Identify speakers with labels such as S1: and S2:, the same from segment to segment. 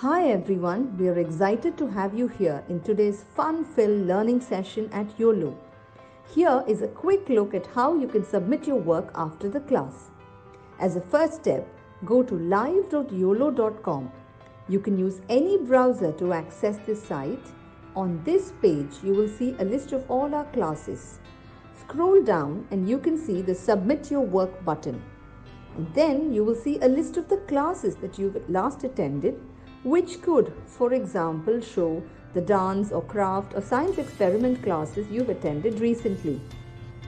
S1: Hi everyone, we are excited to have you here in today's fun-filled learning session at Uolo. Here is a quick look at how you can submit your work after the class. As a first step, go to live.uolo.com. You can use any browser to access this site. On this page, you will see a list of all our classes. Scroll down and you can see the Submit Your Work button. And then you will see a list of the classes that you've last attended, which could, for example, show the dance or craft or science experiment classes you've attended recently.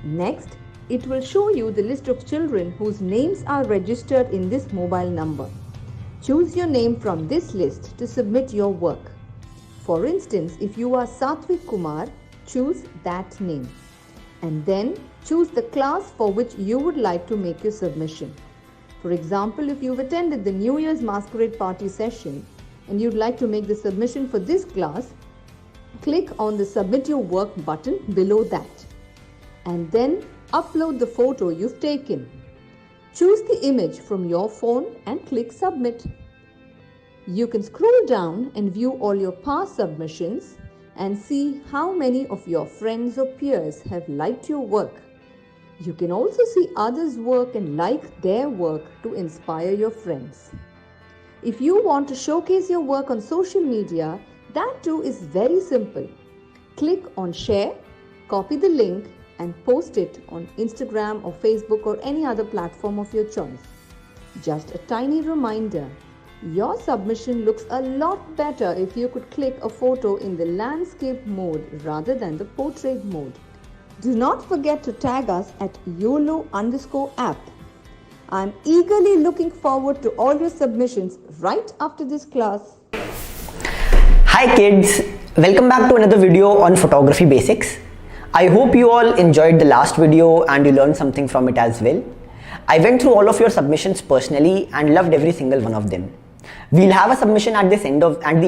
S1: Next, it will show you the list of children whose names are registered in this mobile number. Choose your name from this list to submit your work. For instance, if you are Satvik Kumar, choose that name. And then choose the class for which you would like to make your submission. For example, if you've attended the New Year's Masquerade Party session, and you'd like to make the submission for this class, click on the Submit Your Work button below that. And then upload the photo you've taken. Choose the image from your phone and click Submit. You can scroll down and view all your past submissions and see how many of your friends or peers have liked your work. You can also see others' work and like their work to inspire your friends. If you want to showcase your work on social media, that too is very simple. Click on Share, copy the link and post it on Instagram or Facebook or any other platform of your choice. Just a tiny reminder, your submission looks a lot better if you could click a photo in the landscape mode rather than the portrait mode. Do not forget to tag us at Uolo_app. I'm eagerly looking forward to all your submissions right after this class.
S2: Hi kids, welcome back to another video on photography basics. I hope you all enjoyed the last video and you learned something from it as well. I went through all of your submissions personally and loved every single one of them. We'll have a submission at the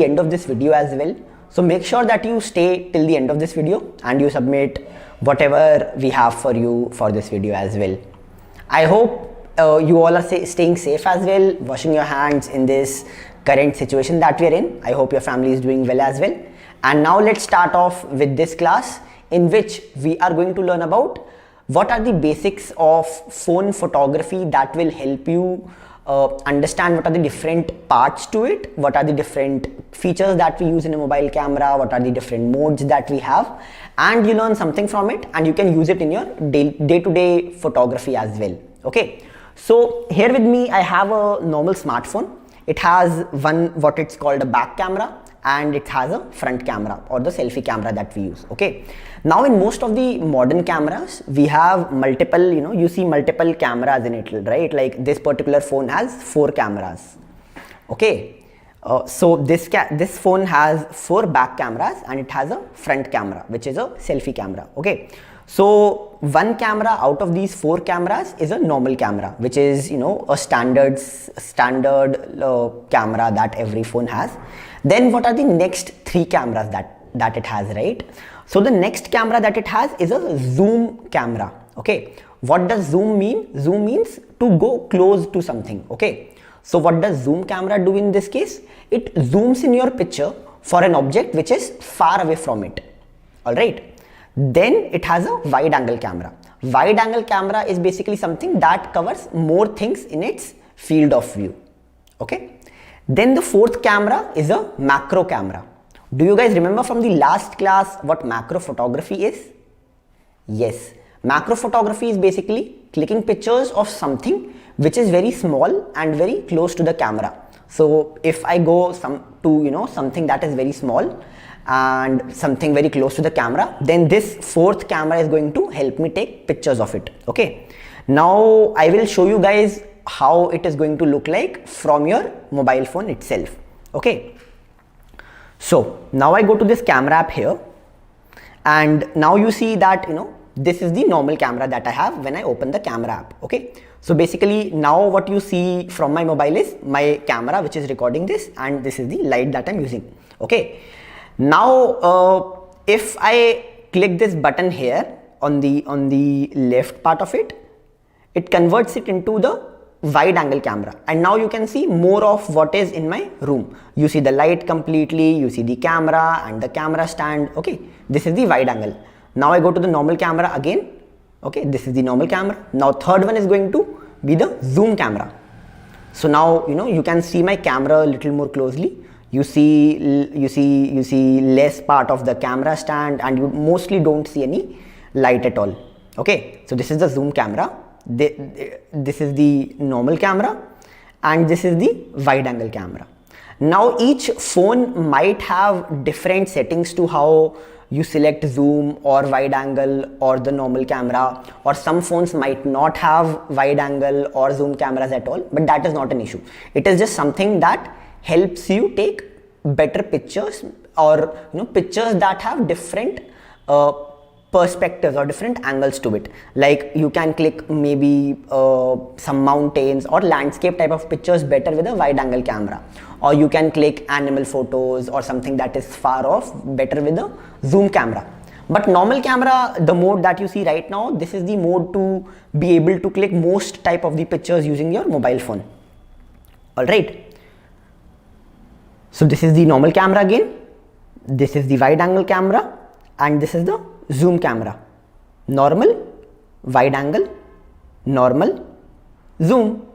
S2: end of this video as well. So make sure that you stay till the end of this video and you submit whatever we have for you for this video as well. I hope you all are staying safe as well, washing your hands in this current situation that we are in. I hope your family is doing well as well. And now let's start off with this class in which we are going to learn about what are the basics of phone photography that will help you understand what are the different parts to it, what are the different features that we use in a mobile camera, what are the different modes that we have, and you learn something from it and you can use it in your day-to-day photography as well. Okay. So here with me I have a normal smartphone. It has what it's called a back camera and it has a front camera or the selfie camera that we use. Okay. Now in most of the modern cameras we have multiple, you see multiple cameras in it, right? Like this particular phone has 4 cameras. Okay. So this phone has 4 back cameras and it has a front camera which is a selfie camera. Okay. So one camera out of these 4 cameras is a normal camera, which is a standard camera that every phone has. Then what are the next 3 cameras that it has, right? So the next camera that it has is a zoom camera. Okay. What does zoom mean? Zoom means to go close to something. Okay. So what does zoom camera do in this case? It zooms in your picture for an object which is far away from it. All right. Then it has a wide angle camera. Wide angle camera is basically something that covers more things in its field of view. Okay. Then the 4th camera is a macro camera. Do you guys remember from the last class what macro photography is? Yes. Macro photography is basically clicking pictures of something which is very small and very close to the camera. So if I go to something that is very small and something very close to the camera, then this 4th camera is going to help me take pictures of it. Okay. Now I will show you guys how it is going to look like from your mobile phone itself. Okay. So now I go to this camera app here and now you see that this is the normal camera that I have when I open the camera app. Okay. So basically now what you see from my mobile is my camera which is recording this and this is the light that I'm using. Okay. Now if I click this button here on the left part of it, it converts it into the wide angle camera, and now you can see more of what is in my room. You see the light completely, you see the camera and the camera stand. Okay, this is the wide angle. Now I go to the normal camera again. Okay, this is the normal camera. Now third one is going to be the zoom camera. So now you can see my camera a little more closely. You see less part of the camera stand, and you mostly don't see any light at all. Okay, so this is the zoom camera, this is the normal camera, and this is the wide angle camera. Now each phone might have different settings to how you select zoom or wide angle or the normal camera, or some phones might not have wide angle or zoom cameras at all, but that is not an issue. It is just something that helps you take better pictures, or pictures that have different perspectives or different angles to it. Like you can click maybe some mountains or landscape type of pictures better with a wide angle camera, or you can click animal photos or something that is far off better with a zoom camera. But normal camera, the mode that you see right now, this is the mode to be able to click most type of the pictures using your mobile phone. Alright, so this is the normal camera again, this is the wide angle camera, and this is the zoom camera. Normal, wide angle, normal, zoom.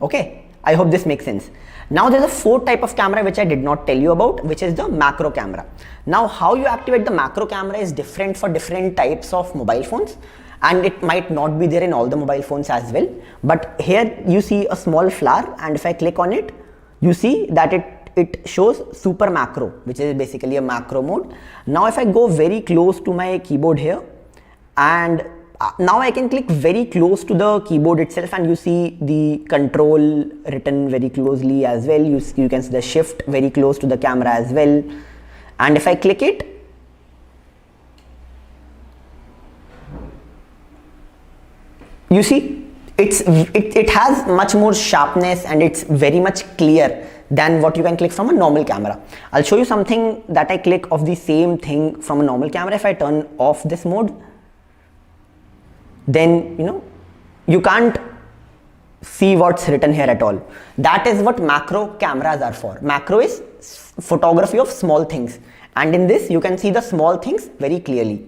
S2: Okay, I hope this makes sense. Now there's a fourth type of camera which I did not tell you about, which is the macro camera. Now how you activate the macro camera is different for different types of mobile phones, and it might not be there in all the mobile phones as well. But here you see a small flower, and if I click on it, you see that it shows super macro, which is basically a macro mode. Now if I go very close to my keyboard here, and now I can click very close to the keyboard itself, and you see the control written very closely as well. You can see the shift very close to the camera as well. And if I click it, you see it has much more sharpness, and it's very much clear than what you can click from a normal camera. I'll show you something that I click of the same thing from a normal camera. If I turn off this mode, then you can't see what's written here at all. That is what macro cameras are for. Macro is photography of small things, and in this you can see the small things very clearly.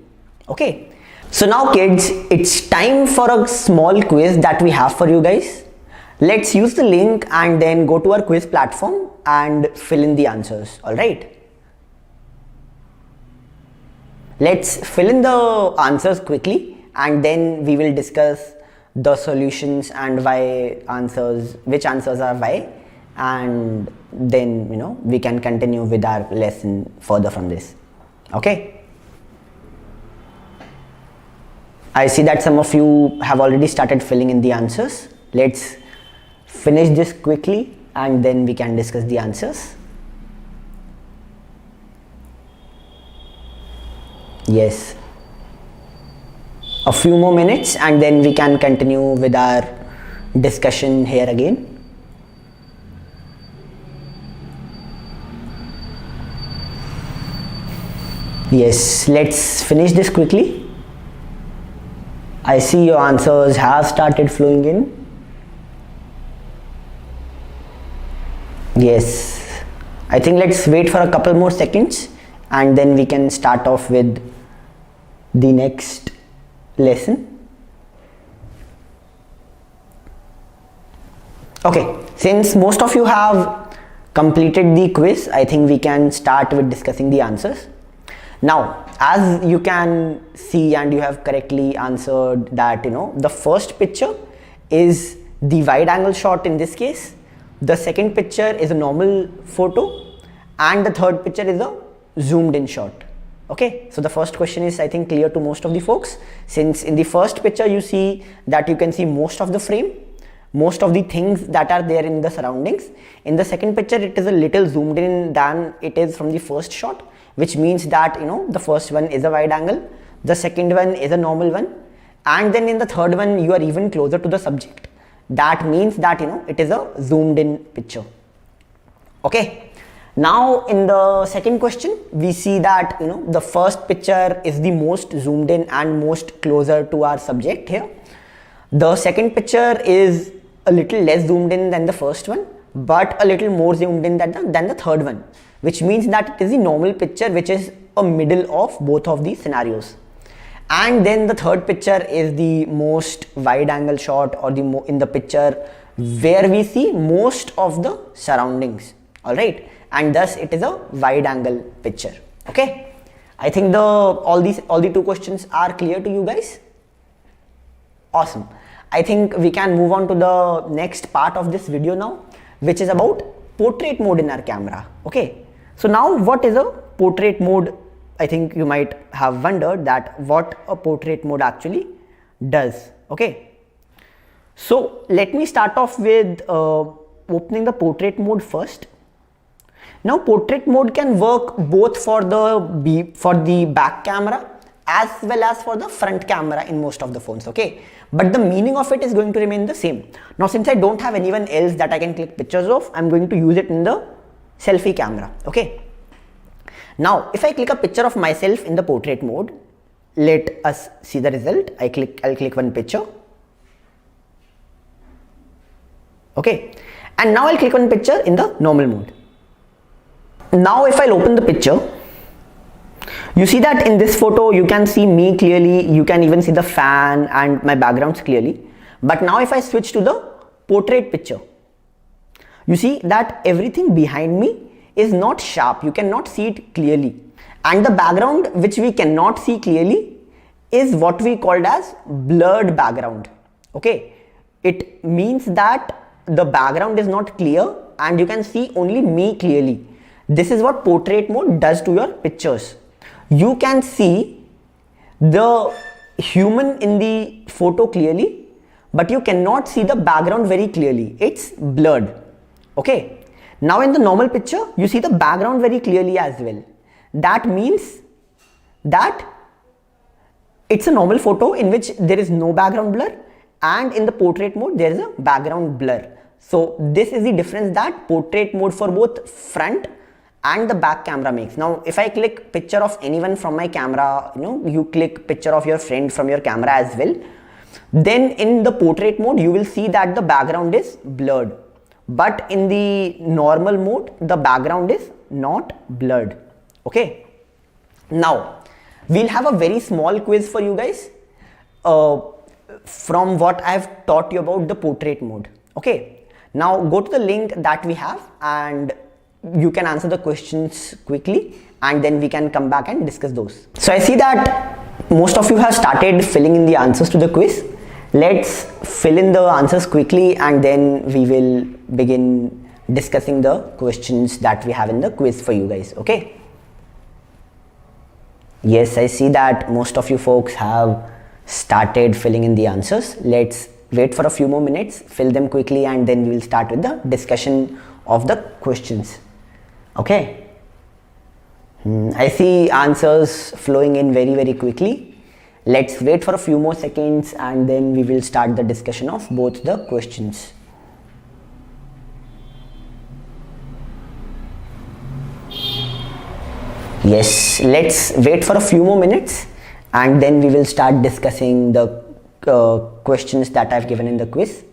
S2: Okay, so now kids, it's time for a small quiz that we have for you guys. Let's use the link and then go to our quiz platform and fill in the answers. All right, let's fill in the answers quickly, and then we will discuss the solutions and which answers are why, and then we can continue with our lesson further from this. Okay, I see that some of you have already started filling in the answers. Let's finish this quickly and then we can discuss the answers. Yes, a few more minutes and then we can continue with our discussion here again. Yes, let's finish this quickly. I see your answers have started flowing in. Yes, I think let's wait for a couple more seconds and then we can start off with the next lesson. Okay, since most of you have completed the quiz, I think we can start with discussing the answers. Now, as you can see and you have correctly answered that, the first picture is the wide angle shot in this case. The second picture is a normal photo and the third picture is a zoomed in shot. Okay, so the first question is I think clear to most of the folks, since in the first picture you see that you can see most of the frame, most of the things that are there in the surroundings. In the second picture it is a little zoomed in than it is from the first shot, which means that the first one is a wide angle, the second one is a normal one, and then in the third one you are even closer to the subject. That means that it is a zoomed in picture. Okay, now in the second question we see that the first picture is the most zoomed in and most closer to our subject here. The second picture is a little less zoomed in than the first one, but a little more zoomed in than the third one, which means that it is the normal picture, which is a middle of both of these scenarios. And then the third picture is the most wide angle shot, or in the picture where we see most of the surroundings. All right, and thus it is a wide angle picture. Okay, I think all the two questions are clear to you guys. Awesome. I think we can move on to the next part of this video now, which is about portrait mode in our camera. Okay, so now what is a portrait mode? I think you might have wondered that what a portrait mode actually does. Okay, so let me start off with opening the portrait mode first. Now portrait mode can work both for the back camera as well as for the front camera in most of the phones. Okay, but the meaning of it is going to remain the same. Now since I don't have anyone else that I can click pictures of, I'm going to use it in the selfie camera. Okay, now if I click a picture of myself in the portrait mode, let us see the result. I'll click one picture. Okay, and now I'll click one picture in the normal mode. Now if I'll open the picture, you see that in this photo you can see me clearly, you can even see the fan and my backgrounds clearly. But now if I switch to the portrait picture, you see that everything behind me is not sharp, you cannot see it clearly, and the background which we cannot see clearly is what we called as blurred background. Okay, it means that the background is not clear and you can see only me clearly. This is what portrait mode does to your pictures. You can see the human in the photo clearly, but you cannot see the background very clearly. It's blurred. Okay, now in the normal picture you see the background very clearly as well. That means that it's a normal photo in which there is no background blur, and in the portrait mode there is a background blur. So this is the difference that portrait mode for both front and the back camera makes. Now if I click picture of anyone from my camera, you click picture of your friend from your camera as well, then in the portrait mode you will see that the background is blurred, but in the normal mode the background is not blurred. Okay, now we'll have a very small quiz for you guys from what I've taught you about the portrait mode. Okay, now go to the link that we have and you can answer the questions quickly, and then we can come back and discuss those. So I see that most of you have started filling in the answers to the quiz. Let's fill in the answers quickly and then we will begin discussing the questions that we have in the quiz for you guys. Okay, yes, I see that most of you folks have started filling in the answers. Let's wait for a few more minutes, fill them quickly, and then we will start with the discussion of the questions. Okay, I see answers flowing in very quickly. Let's wait for a few more seconds and then we will start the discussion of both the questions. Yes, let's wait for a few more minutes and then we will start discussing the questions that I've given in the quiz.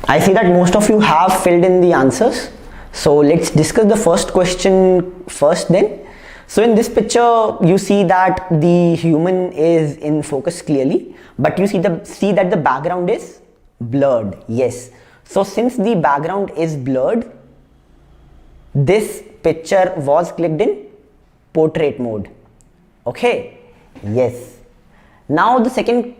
S2: I see that most of you have filled in the answers. So let's discuss the first question first then. So in this picture you see that the human is in focus clearly, but you see that the background is blurred. Yes, so since the background is blurred, this picture was clicked in portrait mode. Okay, yes. Now the second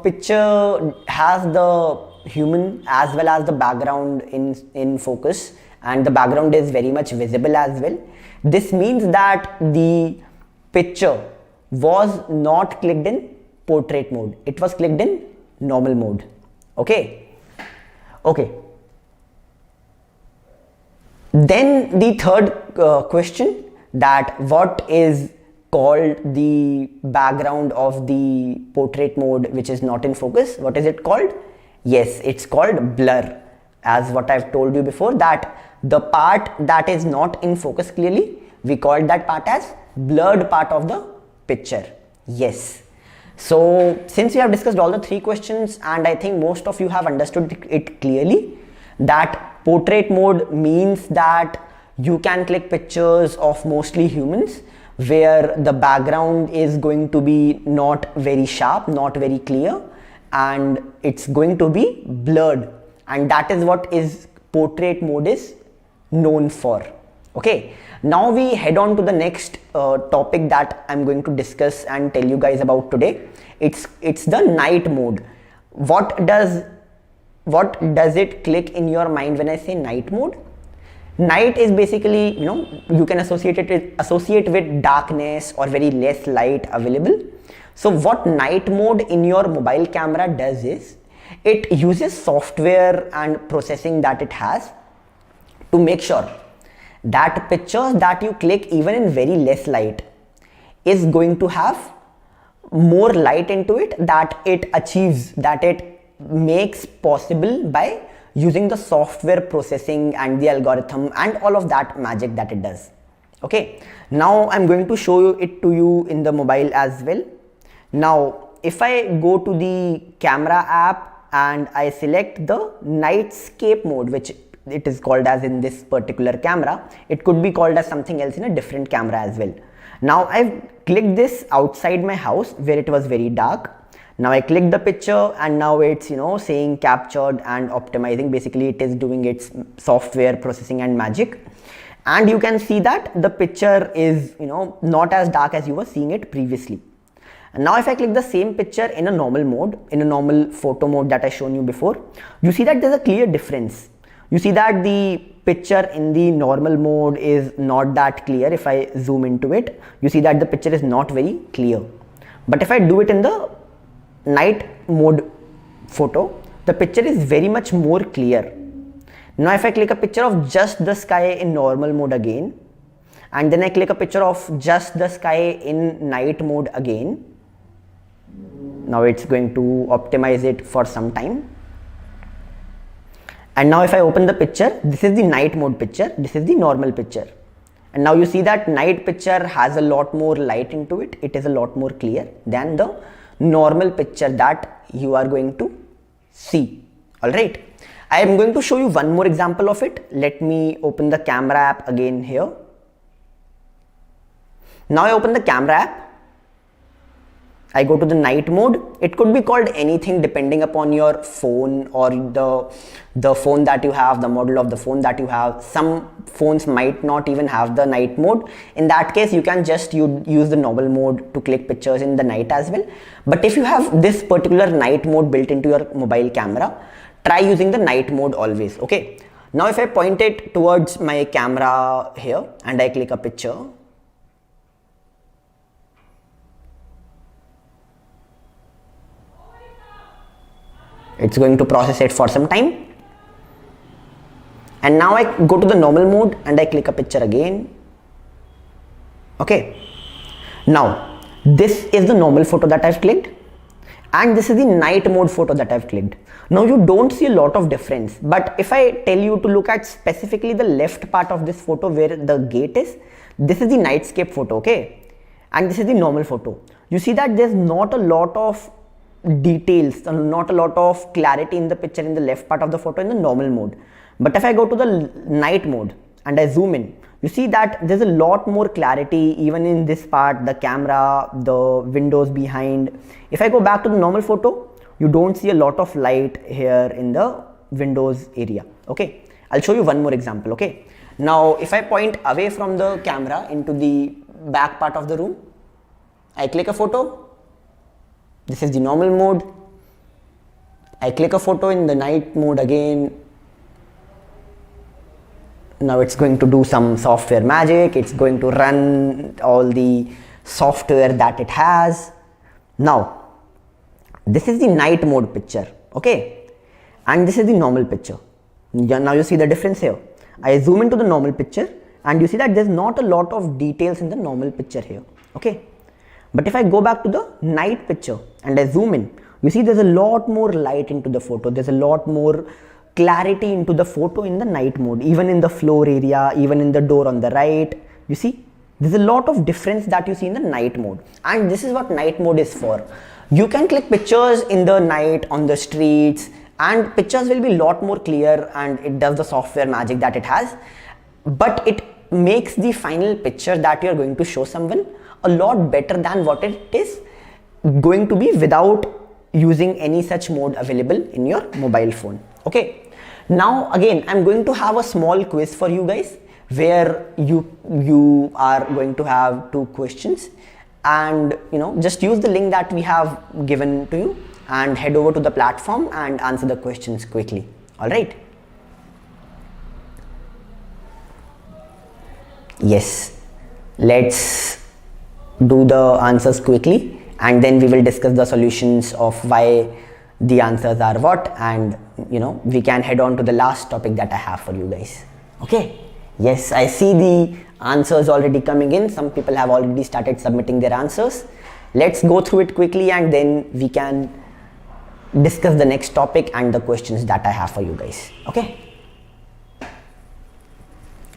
S2: picture has the human as well as the background in focus, and the background is very much visible as well. This means that the picture was not clicked in portrait mode, it was clicked in normal mode. Okay, then the third question, that what is called the background of the portrait mode which is not in focus, what is it called? Yes, it's called blur. as what I've told you before, that the part that is not in focus clearly, we call that part as blurred part of the picture. Yes. So since we have discussed all the 3 questions, and I think most of you have understood it clearly, that portrait mode means that you can click pictures of mostly humans where the background is going to be not very sharp, not very clear, and it's going to be blurred, and that is what is portrait mode is known for. Okay, now we head on to the next topic that I'm going to discuss and tell you guys about today. It's the night mode. What does it click in your mind when I say night mode? Night is basically, you can associate with darkness or very less light available. So what night mode in your mobile camera does is, it uses software and processing that it has to make sure that pictures that you click even in very less light is going to have more light into it, that it achieves, that it makes possible by using the software processing and the algorithm and all of that magic that it does. Okay, now I'm going to show it to you in the mobile as well. Now if I go to the camera app and I select the Nightscape mode, which it is called as in this particular camera, it could be called as something else in a different camera as well. Now I've clicked this outside my house where it was very dark. Now I click the picture and now it's saying captured and optimizing. Basically it is doing its software processing and magic, and you can see that the picture is not as dark as you were seeing it previously. And now if I click the same picture in a normal mode, in a normal photo mode that I shown you before, you see that there's a clear difference. You see that the picture in the normal mode is not that clear. If I zoom into it, you see that the picture is not very clear. But if I do it in the night mode photo, the picture is very much more clear. Now if I click a picture of just the sky in normal mode again, and then I click a picture of just the sky in night mode again, now it's going to optimize it for some time. And now if I open the picture, this is the night mode picture, this is the normal picture. And now you see that night picture has a lot more light into it. It is a lot more clear than the normal picture that you are going to see. Alright, I am going to show you one more example of it. Let me open the camera app again here. Now I open the camera app. I go to the night mode. It could be called anything depending upon your phone or the phone that you have, the model of the phone that you have. Some phones might not even have the night mode. In that case, you can just use the normal mode to click pictures in the night as well. But if you have this particular night mode built into your mobile camera, try using the night mode always. Okay. Now if I point it towards my camera here and I click a picture, it's going to process it for some time. And now I go to the normal mode and I click a picture again. Okay. Now this is the normal photo that I've clicked, and this is the night mode photo that I've clicked. Now you don't see a lot of difference, but if I tell you to look at specifically the left part of this photo where the gate is, this is the Nightscape photo, okay? And this is the normal photo. You see that there's not a lot of details, not a lot of clarity in the picture in the left part of the photo in the normal mode. But if I go to the night mode and I zoom in, you see that there's a lot more clarity even in this part, the camera, the windows behind. If I go back to the normal photo, you don't see a lot of light here in the windows area. Okay, I'll show you one more example. Okay, now if I point away from the camera into the back part of the room, I click a photo. This is the normal mode. I click a photo in the night mode again. Now it's going to do some software magic. It's going to run all the software that it has. Now, this is the night mode picture, okay? And this is the normal picture. Now you see the difference here. I zoom into the normal picture and you see that there's not a lot of details in the normal picture here, okay? But if I go back to the night picture and I zoom in, you see there's a lot more light into the photo. There's a lot more clarity into the photo in the night mode, even in the floor area, even in the door on the right. You see, there's a lot of difference that you see in the night mode, and this is what night mode is for. You can click pictures in the night on the streets, and pictures will be a lot more clear, and it does the software magic that it has, but it makes the final picture that you're going to show someone a lot better than what it is going to be without using any such mode available in your mobile phone. Okay, now again I'm going to have a small quiz for you guys where you are going to have 2 questions, and just use the link that we have given to you and head over to the platform and answer the questions quickly. All right. Yes, let's do the answers quickly, and then we will discuss the solutions of why the answers are what, and we can head on to the last topic that I have for you guys. Okay. Yes, I see the answers already coming in. Some people have already started submitting their answers. Let's go through it quickly, and then we can discuss the next topic and the questions that I have for you guys. Okay.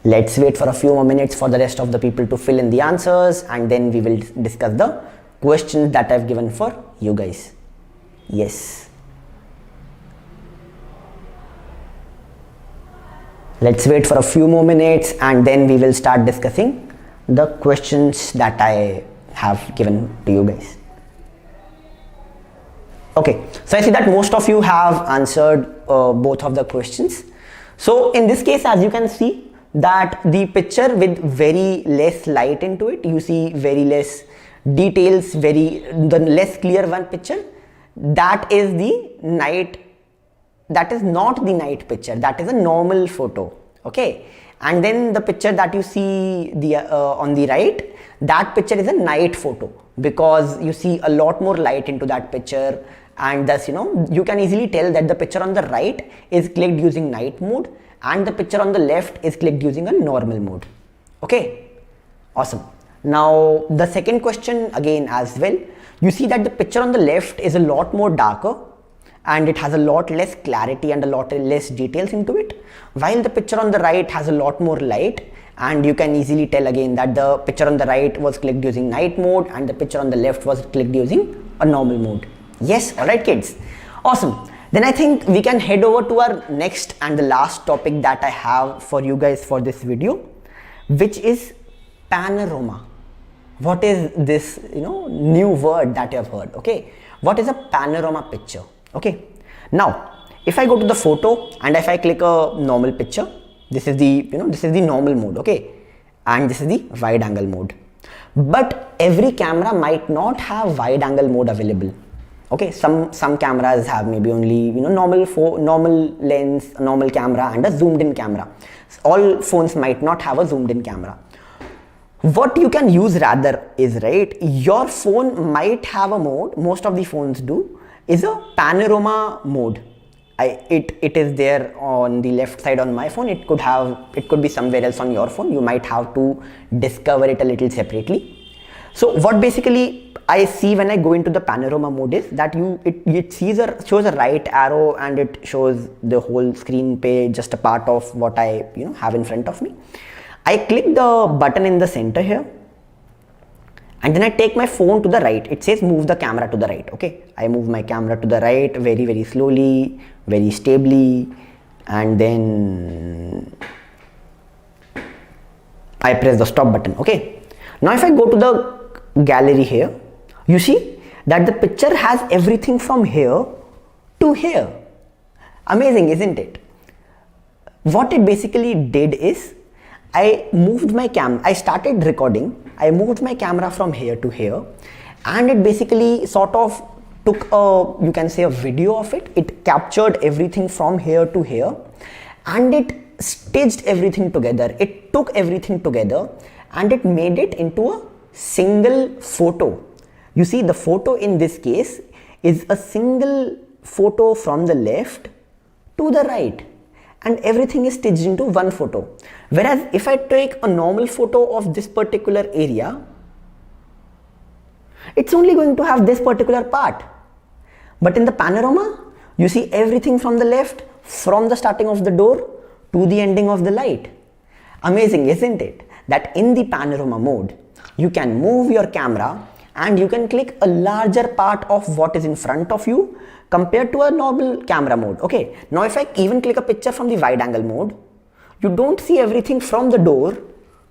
S2: Let's wait for a few more minutes for the rest of the people to fill in the answers, and then we will discuss the questions that I've given for you guys. Yes. Let's wait for a few more minutes, and then we will start discussing the questions that I have given to you guys. Okay, so I see that most of you have answered both of the questions. So in this case, as you can see, that the picture with very less light into it, you see very less details, the less clear one picture, that is the night, that is not the night picture, that is a normal photo. Okay, and then the picture that you see on the right, that picture is a night photo, because you see a lot more light into that picture, and thus you can easily tell that the picture on the right is clicked using night mode and the picture on the left is clicked using a normal mode. Okay, awesome. Now the second question again as well, you see that the picture on the left is a lot more darker and it has a lot less clarity and a lot less details into it, while the picture on the right has a lot more light, and you can easily tell again that the picture on the right was clicked using night mode and the picture on the left was clicked using a normal mode. Yes, alright kids, awesome. Then I think we can head over to our next and the last topic that I have for you guys for this video, which is panorama. What is this new word that you have heard? Okay, what is a panorama picture? Okay, now if I go to the photo and if I click a normal picture, this is the this is the normal mode, okay, and this is the wide angle mode. But every camera might not have wide angle mode available. Okay, some cameras have maybe only normal lens, normal camera, and a zoomed in camera. All phones might not have a zoomed in camera. What you can use rather is, right, your phone might have a mode, most of the phones do, is a panorama mode. It is there on the left side on my phone. It could be somewhere else on your phone. You might have to discover it a little separately. So what basically I see when I go into the panorama mode is that it shows a right arrow and it shows the whole screen page, just a part of what I have in front of me. I click the button in the center here, and then I take my phone to the right. It says move the camera to the right. Okay, I move my camera to the right very, very slowly, very stably, and then I press the stop button. Okay, now if I go to the gallery here, you see that the picture has everything from here to here. Amazing, isn't it? What it basically did is, I moved my I started recording, I moved my camera from here to here, and it basically sort of took you can say a video of it. It captured everything from here to here, and it stitched everything together. It took everything together and it made it into a single photo. You see, the photo in this case is a single photo from the left to the right, and everything is stitched into one photo. Whereas if I take a normal photo of this particular area, it's only going to have this particular part. But in the panorama, you see everything from the left from the starting of the door to the ending of the light. Amazing, isn't it? That in the panorama mode, you can move your camera and you can click a larger part of what is in front of you compared to a normal camera mode. Okay, now if I even click a picture from the wide angle mode, you don't see everything from the door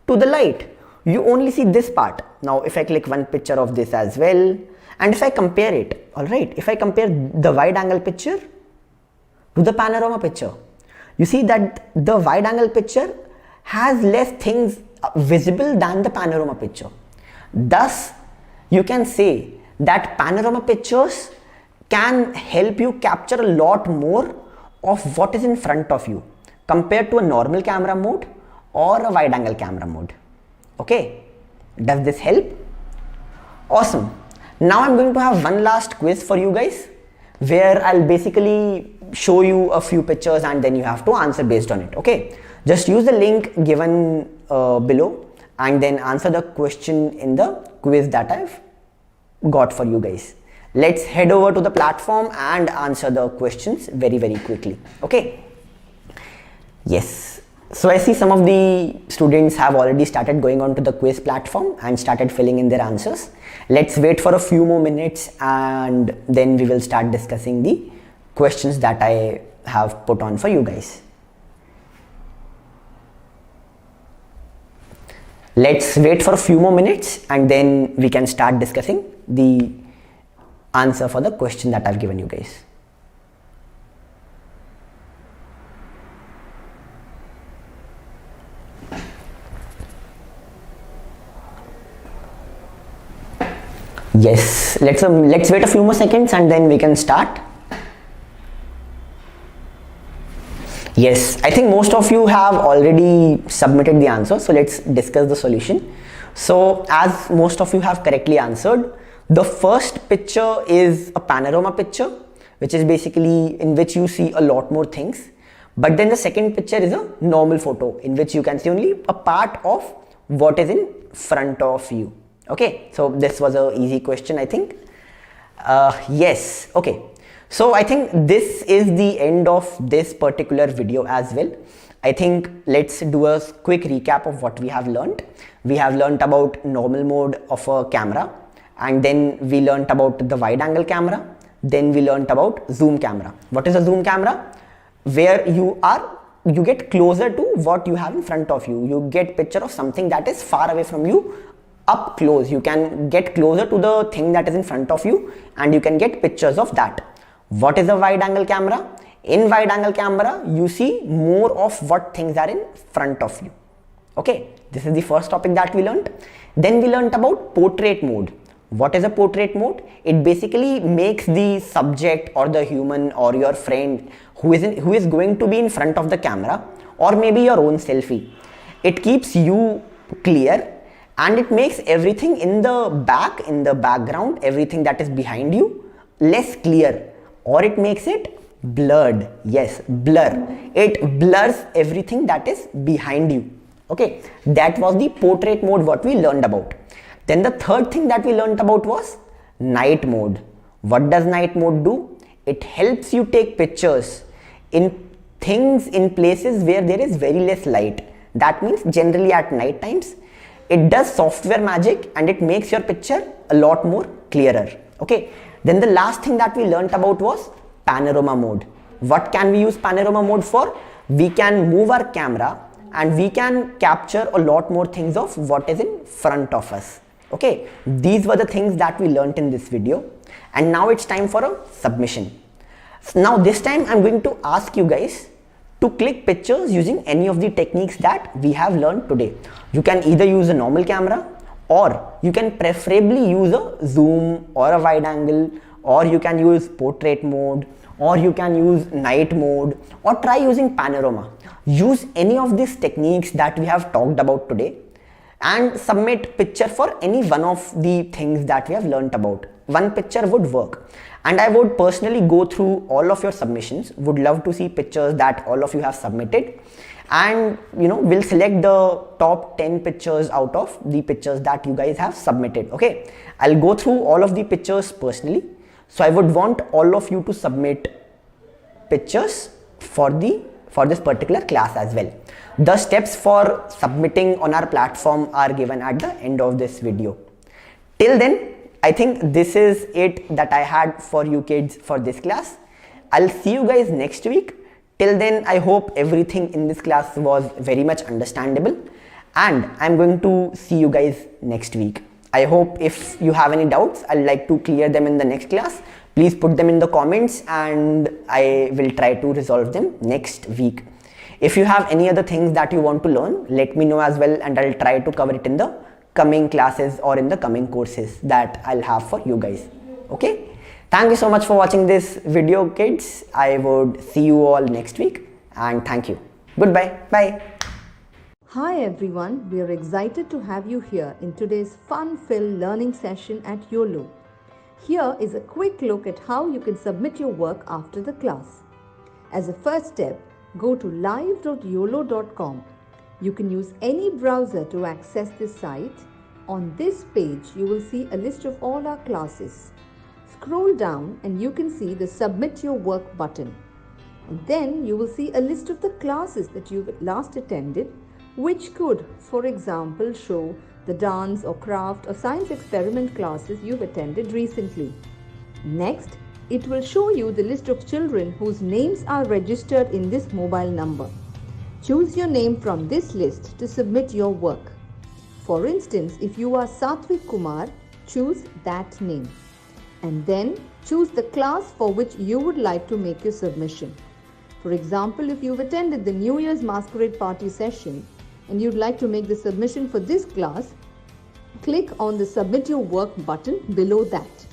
S2: to the light. You only see this part. Now if I click one picture of this as well, and if I compare it, alright, if I compare the wide angle picture to the panorama picture, you see that the wide angle picture has less things visible than the panorama picture. Thus, you can say that panorama pictures can help you capture a lot more of what is in front of you compared to a normal camera mode or a wide angle camera mode. Okay, does this help? Awesome. Now I'm going to have one last quiz for you guys where I'll basically show you a few pictures and then you have to answer based on it. Okay, just use the link given below and then answer the question in the quiz that I've got for you guys. Let's head over to the platform and answer the questions very quickly. Okay, yes, so I see some of the students have already started going on to the quiz platform and started filling in their answers. Let's wait for a few more minutes and then we will start discussing the questions that I have put on for you guys. Let's wait for a few more minutes and then we can start discussing the answer for the question that I've given you guys. Yes, let's wait a few more seconds and then we can start. Yes, I think most of you have already submitted the answer, so let's discuss the solution. So as most of you have correctly answered, the first picture is a panorama picture, which is basically in which you see a lot more things. But then the second picture is a normal photo in which you can see only a part of what is in front of you. Okay, so this was a easy question, I think. Yes, okay. So I think this is the end of this particular video as well. I think let's do a quick recap of what we have learned. We have learned about normal mode of a camera, and then we learned about the wide angle camera. Then we learned about zoom camera. What is a zoom camera? Where you get closer to what you have in front of you. You get picture of something that is far away from you up close. You can get closer to the thing that is in front of you and you can get pictures of that. What is a wide angle camera? In wide angle camera, you see more of what things are in front of you. Okay, this is the first topic that we learned. Then we learned about portrait mode. What is a portrait mode? It basically makes the subject or the human or your friend who is going to be in front of the camera, or maybe your own selfie. It keeps you clear and it makes everything in the background, everything that is behind you less clear, or it makes it blurred. Yes, blur. It blurs everything that is behind you. Okay, that was the portrait mode what we learned about. Then the third thing that we learned about was night mode. What does night mode do? It helps you take pictures in things, in places where there is very less light. That means generally at night times. It does software magic and it makes your picture a lot more clearer. Okay. Then the last thing that we learnt about was panorama mode. What can we use panorama mode for? We can move our camera and we can capture a lot more things of what is in front of us. Okay. These were the things that we learnt in this video. And now it's time for a submission. Now this time I'm going to ask you guys to click pictures using any of the techniques that we have learned today. You can either use a normal camera, or you can preferably use a zoom or a wide angle, or you can use portrait mode, or you can use night mode, or try using panorama. Use any of these techniques that we have talked about today and submit picture for any one of the things that we have learnt about. One picture would work. And I would personally go through all of your submissions. Would love to see pictures that all of you have submitted, and we'll select the top 10 pictures out of the pictures that you guys have submitted. Okay, I'll go through all of the pictures personally. So I would want all of you to submit pictures for this particular class as well. The steps for submitting on our platform are given at the end of this video. Till then, I think this is it that I had for you kids for this class. I'll see you guys next week. Till then, I hope everything in this class was very much understandable, and I'm going to see you guys next week. I hope if you have any doubts, I'd like to clear them in the next class. Please put them in the comments and I will try to resolve them next week. If you have any other things that you want to learn, let me know as well, and I'll try to cover it in the coming classes or in the coming courses that I'll have for you guys. Okay? Thank you so much for watching this video, kids. I would see you all next week, and thank you. Goodbye. Bye.
S1: Hi everyone, we are excited to have you here in today's fun-filled learning session at Uolo. Here is a quick look at how you can submit your work after the class. As a first step, go to live.uolo.com. You can use any browser to access this site. On this page, you will see a list of all our classes. Scroll down and you can see the Submit Your Work button. And then you will see a list of the classes that you've last attended, which could, for example, show the dance or craft or science experiment classes you've attended recently. Next, it will show you the list of children whose names are registered in this mobile number. Choose your name from this list to submit your work. For instance, if you are Satvik Kumar, choose that name. And then choose the class for which you would like to make your submission. For example, if you've attended the New Year's Masquerade Party session and you'd like to make the submission for this class, click on the Submit Your Work button below that.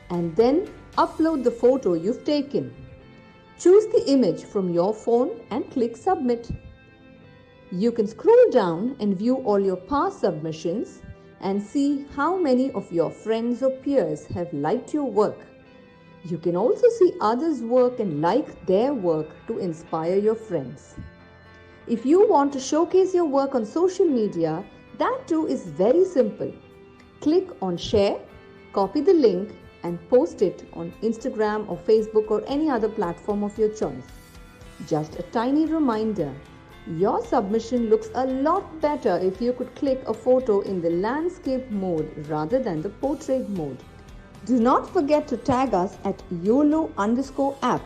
S1: And then upload the photo you've taken. Choose the image from your phone and click Submit. You can scroll down and view all your past submissions and see how many of your friends or peers have liked your work. You can also see others' work and like their work to inspire your friends. If you want to showcase your work on social media, that too is very simple. Click on Share, copy the link and post it on Instagram or Facebook or any other platform of your choice. Just a tiny reminder, your submission looks a lot better if you could click a photo in the landscape mode rather than the portrait mode. Do not forget to tag us at Uolo_app.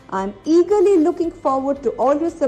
S1: I'm eagerly looking forward to all your submissions.